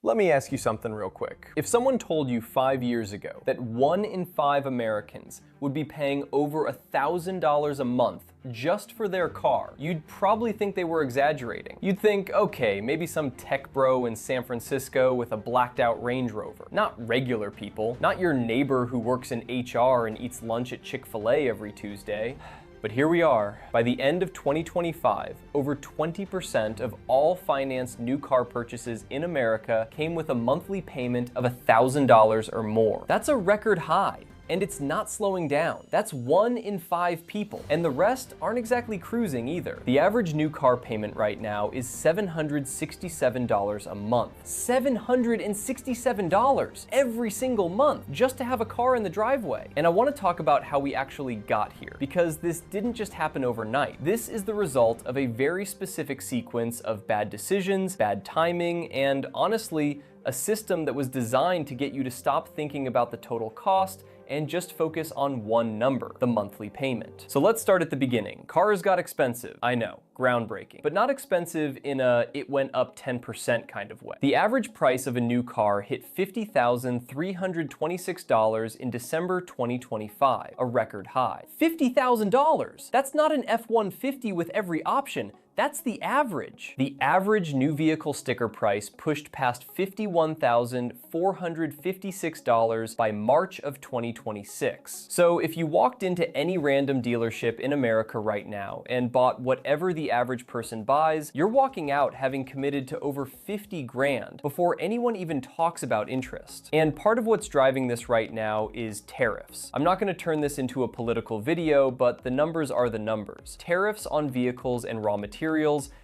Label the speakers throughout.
Speaker 1: Let me ask you something real quick. If someone told you 5 years ago that 1 in 5 Americans would be paying over $1,000 a month just for their car, you'd probably think they were exaggerating. You'd think, okay, maybe some tech bro in San Francisco with a blacked out Range Rover. Not regular people, not your neighbor who works in HR and eats lunch at Chick-fil-A every Tuesday. But here we are. By the end of 2025, over 20% of all financed new car purchases in America came with a monthly payment of $1,000 or more. That's a record high. And it's not slowing down. That's 1 in 5 people. And the rest aren't exactly cruising either. The average new car payment right now is $767 a month. $767 every single month just to have a car in the driveway. And I want to talk about how we actually got here, because this didn't just happen overnight. This is the result of a very specific sequence of bad decisions, bad timing, and honestly, a system that was designed to get you to stop thinking about the total cost and just focus on one number, the monthly payment. So let's start at the beginning. Cars got expensive, I know, groundbreaking, but not expensive in a it went up 10% kind of way. The average price of a new car hit $50,326 in December 2025, a record high. $50,000! That's not an F-150 with every option. That's the average. The average new vehicle sticker price pushed past $51,456 by March of 2026. So if you walked into any random dealership in America right now and bought whatever the average person buys, you're walking out having committed to over 50 grand before anyone even talks about interest. And part of what's driving this right now is tariffs. I'm not going to turn this into a political video, but the numbers are the numbers. Tariffs on vehicles and raw materials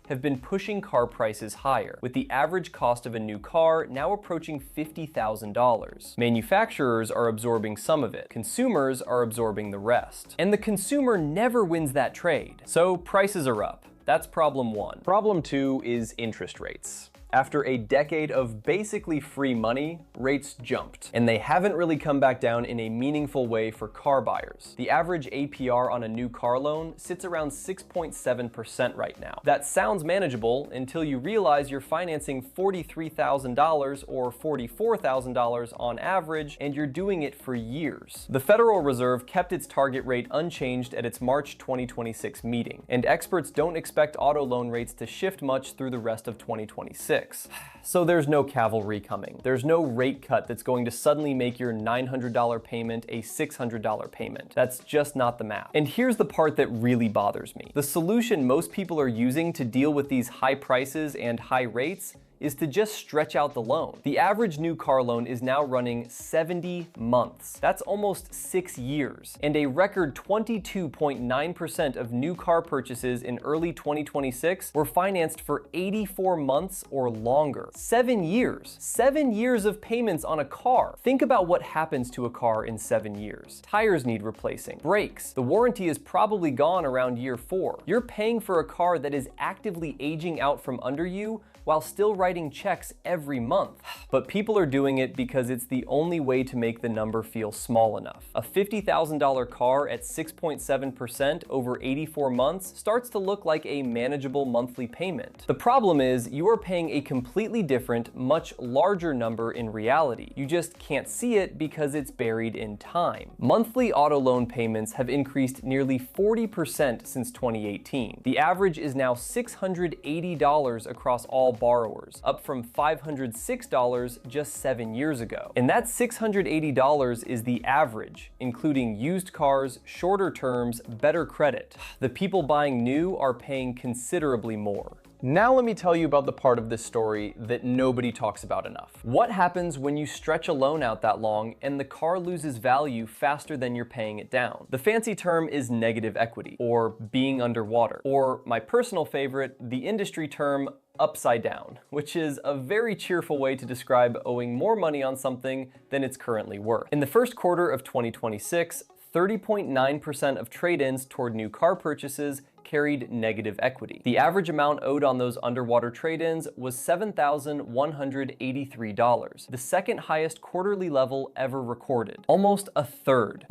Speaker 1: have been pushing car prices higher, with the average cost of a new car now approaching $50,000. Manufacturers are absorbing some of it, consumers are absorbing the rest. And the consumer never wins that trade. So prices are up. That's problem one. Problem two is interest rates. After a decade of basically free money, rates jumped, and they haven't really come back down in a meaningful way for car buyers. The average APR on a new car loan sits around 6.7% right now. That sounds manageable until you realize you're financing $43,000 or $44,000 on average, and you're doing it for years. The Federal Reserve kept its target rate unchanged at its March 2026 meeting, and experts don't expect auto loan rates to shift much through the rest of 2026. So there's no cavalry coming. There's no rate cut that's going to suddenly make your $900 payment a $600 payment. That's just not the math. And here's the part that really bothers me. The solution most people are using to deal with these high prices and high rates is to just stretch out the loan. The average new car loan is now running 70 months. That's almost 6 years. And a record 22.9% of new car purchases in early 2026 were financed for 84 months or longer. 7 years. 7 years of payments on a car. Think about what happens to a car in 7 years. Tires need replacing. Brakes. The warranty is probably gone around year 4. You're paying for a car that is actively aging out from under you while still writing checks every month. But people are doing it because it's the only way to make the number feel small enough. A $50,000 car at 6.7% over 84 months starts to look like a manageable monthly payment. The problem is you are paying a completely different, much larger number in reality. You just can't see it because it's buried in time. Monthly auto loan payments have increased nearly 40% since 2018. The average is now $680 across all borrowers, up from $506 just 7 years ago. And that $680 is the average, including used cars, shorter terms, better credit. The people buying new are paying considerably more. Now let me tell you about the part of this story that nobody talks about enough. What happens when you stretch a loan out that long and the car loses value faster than you're paying it down? The fancy term is negative equity, or being underwater, or my personal favorite, the industry term, upside down, which is a very cheerful way to describe owing more money on something than it's currently worth. In the first quarter of 2026, 30.9% of trade-ins toward new car purchases carried negative equity. The average amount owed on those underwater trade-ins was $7,183, the second highest quarterly level ever recorded. Almost a third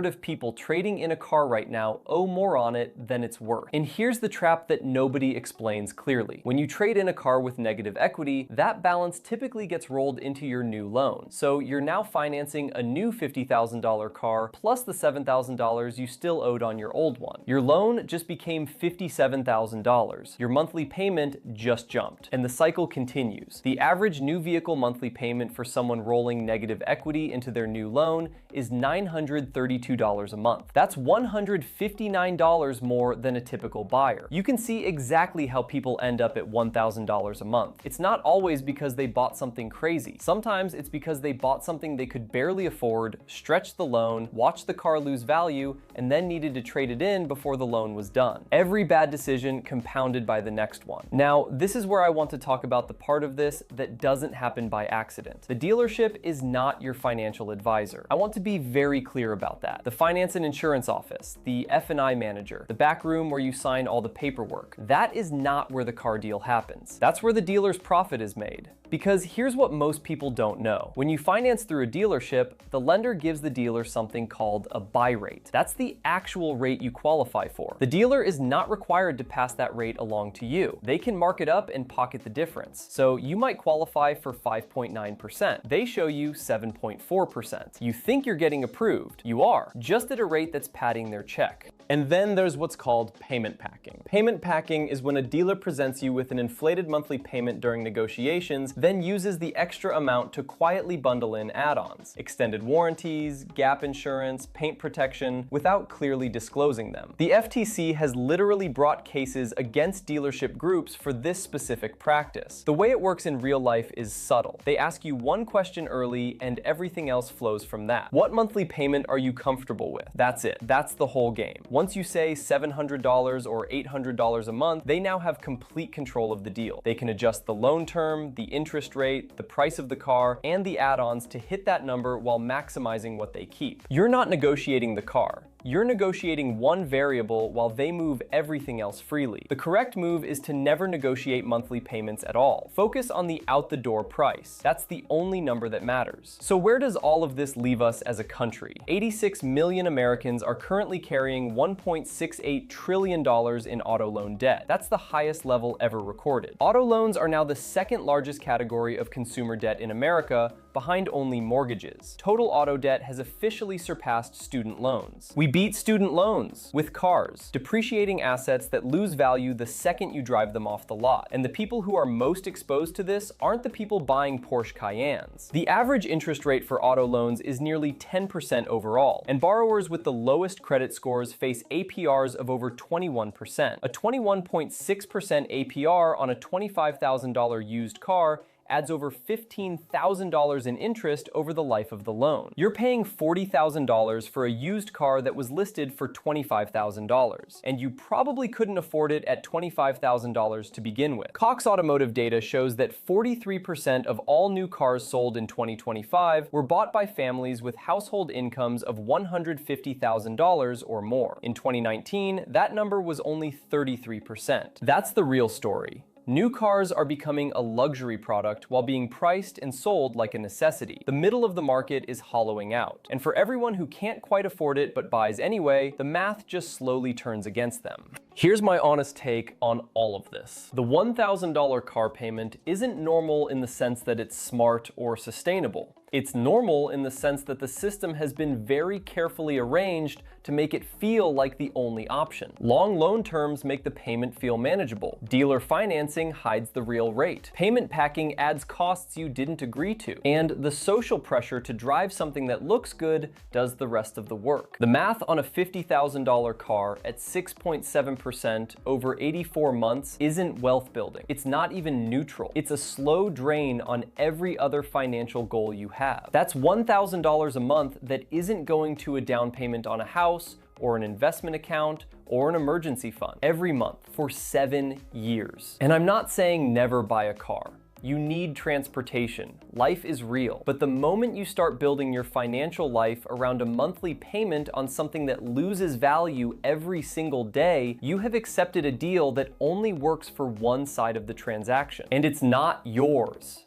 Speaker 1: of people trading in a car right now owe more on it than it's worth. And here's the trap that nobody explains clearly. When you trade in a car with negative equity, that balance typically gets rolled into your new loan. So you're now financing a new $50,000 car plus the $7,000 you still owed on your old one. Your loan just became $57,000. Your monthly payment just jumped, and the cycle continues. The average new vehicle monthly payment for someone rolling negative equity into their new loan is $932 a month. That's $159 more than a typical buyer. You can see exactly how people end up at $1,000 a month. It's not always because they bought something crazy. Sometimes it's because they bought something they could barely afford, stretched the loan, watched the car lose value, and then needed to trade it in before the loan was done. Every bad decision compounded by the next one. Now, this is where I want to talk about the part of this that doesn't happen by accident. The dealership is not your financial advisor. I want to be very clear about that. The finance and insurance office, the F&I manager, the back room where you sign all the paperwork, that is not where the car deal happens. That's where the dealer's profit is made. Because here's what most people don't know. When you finance through a dealership, the lender gives the dealer something called a buy rate. That's the actual rate you qualify for. The dealer is not required to pass that rate along to you. They can mark it up and pocket the difference. So you might qualify for 5.9%. They show you 7.4%. You think you're getting approved. You are, just at a rate that's padding their check. And then there's what's called payment packing. Payment packing is when a dealer presents you with an inflated monthly payment during negotiations, then uses the extra amount to quietly bundle in add-ons, extended warranties, gap insurance, paint protection, without clearly disclosing them. The FTC has literally brought cases against dealership groups for this specific practice. The way it works in real life is subtle. They ask you one question early and everything else flows from that. What monthly payment are you comfortable with? That's it. That's the whole game. Once you say $700 or $800 a month, they now have complete control of the deal. They can adjust the loan term, the interest rate, the price of the car, and the add-ons to hit that number while maximizing what they keep. You're not negotiating the car. You're negotiating one variable while they move everything else freely. The correct move is to never negotiate monthly payments at all. Focus on the out-the-door price. That's the only number that matters. So where does all of this leave us as a country? 86 million Americans are currently carrying $1.68 trillion in auto loan debt. That's the highest level ever recorded. Auto loans are now the second largest category of consumer debt in America, behind only mortgages. Total auto debt has officially surpassed student loans. We beat student loans with cars, depreciating assets that lose value the second you drive them off the lot. And the people who are most exposed to this aren't the people buying Porsche Cayennes. The average interest rate for auto loans is nearly 10% overall, and borrowers with the lowest credit scores face APRs of over 21%. A 21.6% APR on a $25,000 used car adds over $15,000 in interest over the life of the loan. You're paying $40,000 for a used car that was listed for $25,000, and you probably couldn't afford it at $25,000 to begin with. Cox Automotive data shows that 43% of all new cars sold in 2025 were bought by families with household incomes of $150,000 or more. In 2019, that number was only 33%. That's the real story. New cars are becoming a luxury product while being priced and sold like a necessity. The middle of the market is hollowing out. And for everyone who can't quite afford it but buys anyway, the math just slowly turns against them. Here's my honest take on all of this. The $1,000 car payment isn't normal in the sense that it's smart or sustainable. It's normal in the sense that the system has been very carefully arranged to make it feel like the only option. Long loan terms make the payment feel manageable. Dealer financing hides the real rate. Payment packing adds costs you didn't agree to. And the social pressure to drive something that looks good does the rest of the work. The math on a $50,000 car at 6.7% over 84 months isn't wealth building. It's not even neutral. It's a slow drain on every other financial goal you have. That's $1,000 a month that isn't going to a down payment on a house or an investment account or an emergency fund every month for 7 years. And I'm not saying never buy a car. You need transportation. Life is real. But the moment you start building your financial life around a monthly payment on something that loses value every single day, you have accepted a deal that only works for one side of the transaction. And it's not yours.